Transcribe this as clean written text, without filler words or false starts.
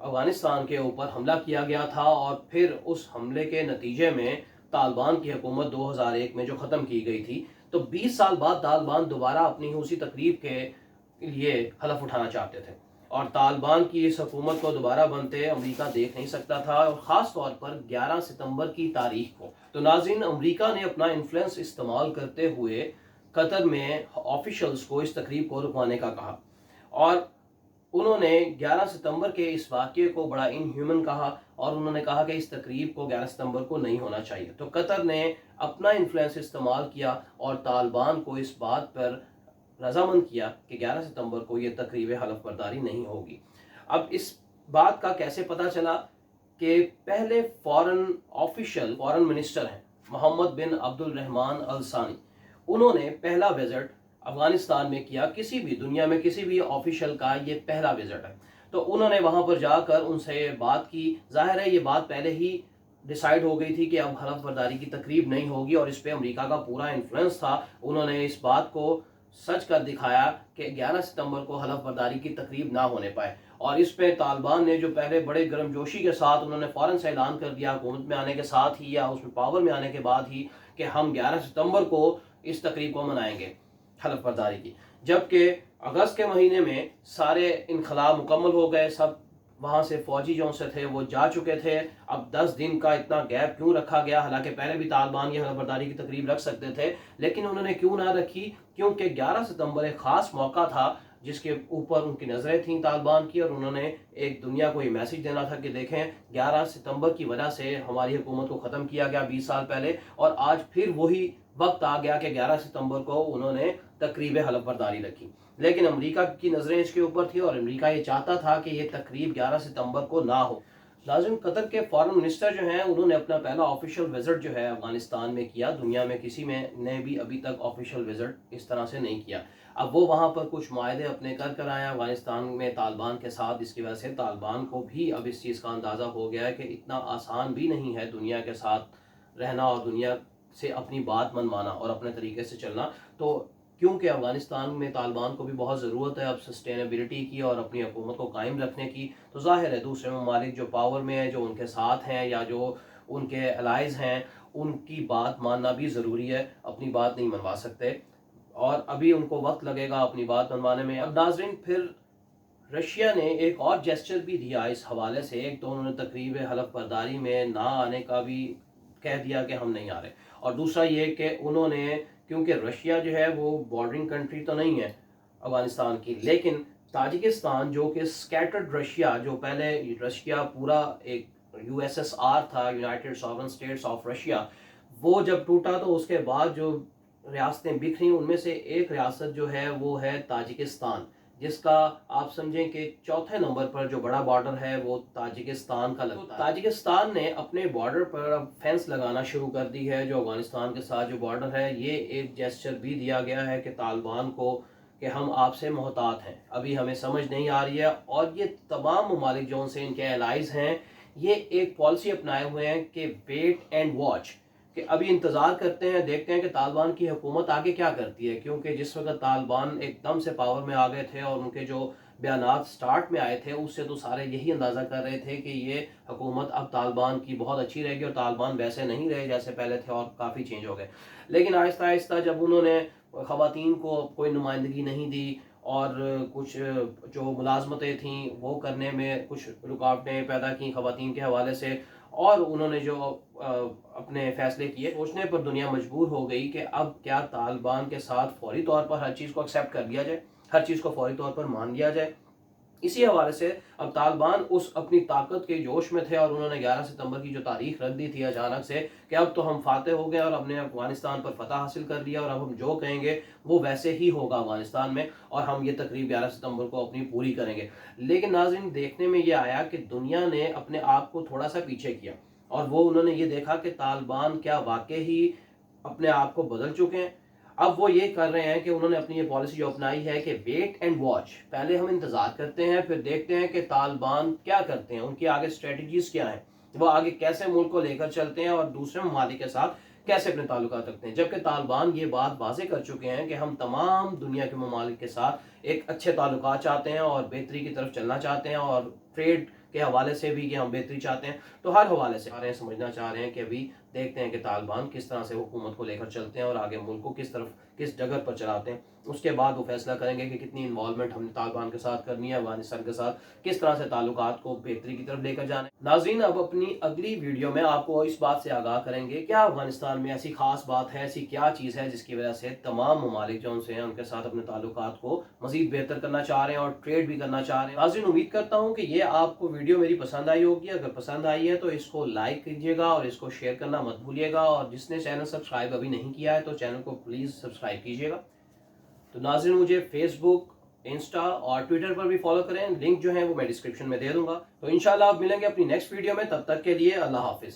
افغانستان کے اوپر حملہ کیا گیا تھا اور پھر اس حملے کے نتیجے میں طالبان کی حکومت 2001 میں جو ختم کی گئی تھی، تو 20 سال بعد طالبان دوبارہ اپنی اسی تقریب کے لیے حلف اٹھانا چاہتے تھے، اور طالبان کی اس حکومت کو دوبارہ بنتے امریکہ دیکھ نہیں سکتا تھا، اور خاص طور پر 11 ستمبر کی تاریخ کو۔ تو ناظرین، امریکہ نے اپنا انفلوئنس استعمال کرتے ہوئے قطر میں آفیشلز کو اس تقریب کو رکوانے کا کہا، اور انہوں نے 11 ستمبر کے اس واقعے کو بڑا ان ہیومن کہا، اور انہوں نے کہا کہ اس تقریب کو 11 ستمبر کو نہیں ہونا چاہیے۔ تو قطر نے اپنا انفلوئنس استعمال کیا اور طالبان کو اس بات پر رضامند کیا کہ 11 ستمبر کو یہ تقریب حلف برداری نہیں ہوگی۔ اب اس بات کا کیسے پتہ چلا کہ پہلے فورن منسٹر ہیں محمد بن عبد الرحمن الثانی، انہوں نے پہلا وزٹ افغانستان میں کیا، کسی بھی دنیا میں کسی بھی آفیشل کا یہ پہلا وزٹ ہے۔ تو انہوں نے وہاں پر جا کر ان سے یہ بات کی، ظاہر ہے یہ بات پہلے ہی ڈیسائیڈ ہو گئی تھی کہ اب حلف برداری کی تقریب نہیں ہوگی، اور اس پہ امریکہ کا پورا انفلوئنس تھا۔ انہوں نے اس بات کو سچ کر دکھایا کہ 11 ستمبر کو حلف برداری کی تقریب نہ ہونے پائے، اور اس پہ طالبان نے جو پہلے بڑے گرم جوشی کے ساتھ انہوں نے فوراً سے اعلان کر دیا حکومت میں آنے کے ساتھ ہی، یا اس میں پاور میں آنے کے بعد ہی، کہ ہم 11 ستمبر کو اس تقریب کو منائیں گے حلف برداری کی۔ جبکہ اگست کے مہینے میں سارے انخلا مکمل ہو گئے، سب وہاں سے فوجی جو سے تھے وہ جا چکے تھے۔ اب 10 دن کا اتنا گیپ کیوں رکھا گیا؟ حالانکہ پہلے بھی طالبان یہ حلف برداری کی تقریب رکھ سکتے تھے، لیکن انہوں نے کیوں نہ رکھی؟ کیونکہ 11 ستمبر ایک خاص موقع تھا جس کے اوپر ان کی نظریں تھیں طالبان کی، اور انہوں نے ایک دنیا کو یہ میسج دینا تھا کہ دیکھیں 11 ستمبر کی وجہ سے ہماری حکومت کو ختم کیا گیا 20 سال پہلے، اور آج پھر وہی وقت آ گیا کہ 11 ستمبر کو انہوں نے تقریب حلف برداری رکھی۔ لیکن امریکہ کی نظریں اس کے اوپر تھی، اور امریکہ یہ چاہتا تھا کہ یہ تقریب 11 ستمبر کو نہ ہو۔ ناظرین، قطر کے فارن منسٹر جو ہیں انہوں نے اپنا پہلا آفیشل وزٹ جو ہے افغانستان میں کیا، دنیا میں کسی میں نے بھی ابھی تک آفیشل وزٹ اس طرح سے نہیں کیا۔ اب وہ وہاں پر کچھ معاہدے اپنے کر آئے افغانستان میں طالبان کے ساتھ، جس کی وجہ سے طالبان کو بھی اب اس چیز کا اندازہ ہو گیا ہے کہ اتنا آسان بھی نہیں ہے دنیا کے ساتھ رہنا اور دنیا سے اپنی بات منوانا اور اپنے طریقے سے چلنا۔ تو کیونکہ افغانستان میں طالبان کو بھی بہت ضرورت ہے اب سسٹینیبلٹی کی اور اپنی حکومت کو قائم رکھنے کی، تو ظاہر ہے دوسرے ممالک جو پاور میں ہیں، جو ان کے ساتھ ہیں یا جو ان کے الائز ہیں، ان کی بات ماننا بھی ضروری ہے، اپنی بات نہیں منوا سکتے، اور ابھی ان کو وقت لگے گا اپنی بات منوانے میں۔ اب ناظرین، پھر رشیا نے ایک اور جیسچر بھی دیا اس حوالے سے۔ ایک تو انہوں نے تقریب حلف برداری میں نہ آنے کا بھی کہہ دیا کہ ہم نہیں آ رہے، اور دوسرا یہ کہ انہوں نے، کیونکہ رشیا جو ہے وہ بارڈرنگ کنٹری تو نہیں ہے افغانستان کی، لیکن تاجکستان جو کہ سکیٹرڈ رشیا، جو پہلے رشیا پورا ایک USSR تھا، United Sovereign States of Russia, وہ جب ٹوٹا تو اس کے بعد جو ریاستیں بکھری، ان میں سے ایک ریاست جو ہے وہ ہے تاجکستان، جس کا آپ سمجھیں کہ چوتھے نمبر پر جو بڑا بارڈر ہے وہ تاجکستان کا لگتا ہے۔ تاجکستان نے اپنے بارڈر پر اب فینس لگانا شروع کر دی ہے، جو افغانستان کے ساتھ جو بارڈر ہے۔ یہ ایک جیسچر بھی دیا گیا ہے کہ طالبان کو کہ ہم آپ سے محتاط ہیں، ابھی ہمیں سمجھ نہیں آ رہی ہے، اور یہ تمام ممالک جو ان سے ان کے الائز ہیں، یہ ایک پالیسی اپنائے ہوئے ہیں کہ ویٹ اینڈ واچ، کہ ابھی انتظار کرتے ہیں، دیکھتے ہیں کہ طالبان کی حکومت آگے کیا کرتی ہے، کیونکہ جس وقت طالبان ایک دم سے پاور میں آ گئے تھے اور ان کے جو بیانات سٹارٹ میں آئے تھے اس سے تو سارے یہی اندازہ کر رہے تھے کہ یہ حکومت اب طالبان کی بہت اچھی رہے گی، اور طالبان ویسے نہیں رہے جیسے پہلے تھے اور کافی چینج ہو گئے۔ لیکن آہستہ آہستہ جب انہوں نے خواتین کو کوئی نمائندگی نہیں دی، اور کچھ جو ملازمتیں تھیں وہ کرنے میں کچھ رکاوٹیں پیدا کی خواتین کے حوالے سے، اور انہوں نے جو اپنے فیصلے کیے، سوچنے پر دنیا مجبور ہو گئی کہ اب کیا طالبان کے ساتھ فوری طور پر ہر چیز کو ایکسیپٹ کر لیا جائے، ہر چیز کو فوری طور پر مان لیا جائے۔ اسی حوالے سے اب طالبان اس اپنی طاقت کے جوش میں تھے، اور انہوں نے 11 ستمبر کی جو تاریخ رکھ دی تھی اچانک سے کہ اب تو ہم فاتح ہو گئے اور ہم نے افغانستان پر فتح حاصل کر لیا، اور اب ہم جو کہیں گے وہ ویسے ہی ہوگا افغانستان میں، اور ہم یہ تقریب 11 ستمبر کو اپنی پوری کریں گے۔ لیکن ناظرین، دیکھنے میں یہ آیا کہ دنیا نے اپنے آپ کو تھوڑا سا پیچھے کیا، اور وہ انہوں نے یہ دیکھا کہ طالبان کیا واقعی ہی اپنے آپ کو بدل چکے ہیں۔ اب وہ یہ کر رہے ہیں کہ انہوں نے اپنی یہ پالیسی جو اپنائی ہے کہ ویٹ اینڈ واچ، پہلے ہم انتظار کرتے ہیں، پھر دیکھتے ہیں کہ طالبان کیا کرتے ہیں، ان کی آگے اسٹریٹجیز کیا ہیں، وہ آگے کیسے ملک کو لے کر چلتے ہیں اور دوسرے ممالک کے ساتھ کیسے اپنے تعلقات رکھتے ہیں۔ جبکہ طالبان یہ بات واضح کر چکے ہیں کہ ہم تمام دنیا کے ممالک کے ساتھ ایک اچھے تعلقات چاہتے ہیں اور بہتری کی طرف چلنا چاہتے ہیں، اور ٹریڈ کے حوالے سے بھی کہ ہم بہتری چاہتے ہیں، تو ہر حوالے سے سمجھنا چاہ رہے ہیں کہ ابھی دیکھتے ہیں کہ طالبان کس طرح سے حکومت کو لے کر چلتے ہیں اور آگے ملک کو کس ڈگر پر چلاتے ہیں۔ اس کے بعد وہ فیصلہ کریں گے کہ کتنی انوالومنٹ ہم نے طالبان کے ساتھ کرنی ہے، افغانستان کے ساتھ کس طرح سے تعلقات کو بہتری کی طرف لے کر جانا ہے۔ ناظرین، اب اپنی اگلی ویڈیو میں آپ کو اس بات سے آگاہ کریں گے کیا افغانستان میں ایسی خاص بات ہے، ایسی کیا چیز ہے جس کی وجہ سے تمام ممالک جو سے ہیں ان کے ساتھ اپنے تعلقات کو مزید بہتر کرنا چاہ رہے ہیں اور ٹریڈ بھی کرنا چاہ رہے ہیں۔ ناظرین، امید کرتا ہوں کہ یہ آپ کو ویڈیو میری پسند آئی ہوگی۔ اگر پسند آئی ہے تو اس کو لائک کیجیے گا اور اس کو شیئر کرنا مت بھولیے گا، اور جس نے چینل سبسکرائب ابھی نہیں کیا ہے تو چینل کو پلیز سبسکرائب کیجیے گا۔ تو ناظرین، مجھے فیس بک، انسٹا اور ٹویٹر پر بھی فالو کریں، لنک جو ہے وہ میں ڈسکرپشن میں دے دوں گا۔ تو انشاءاللہ آپ ملیں گے اپنی نیکسٹ ویڈیو میں، تب تک کے لیے اللہ حافظ۔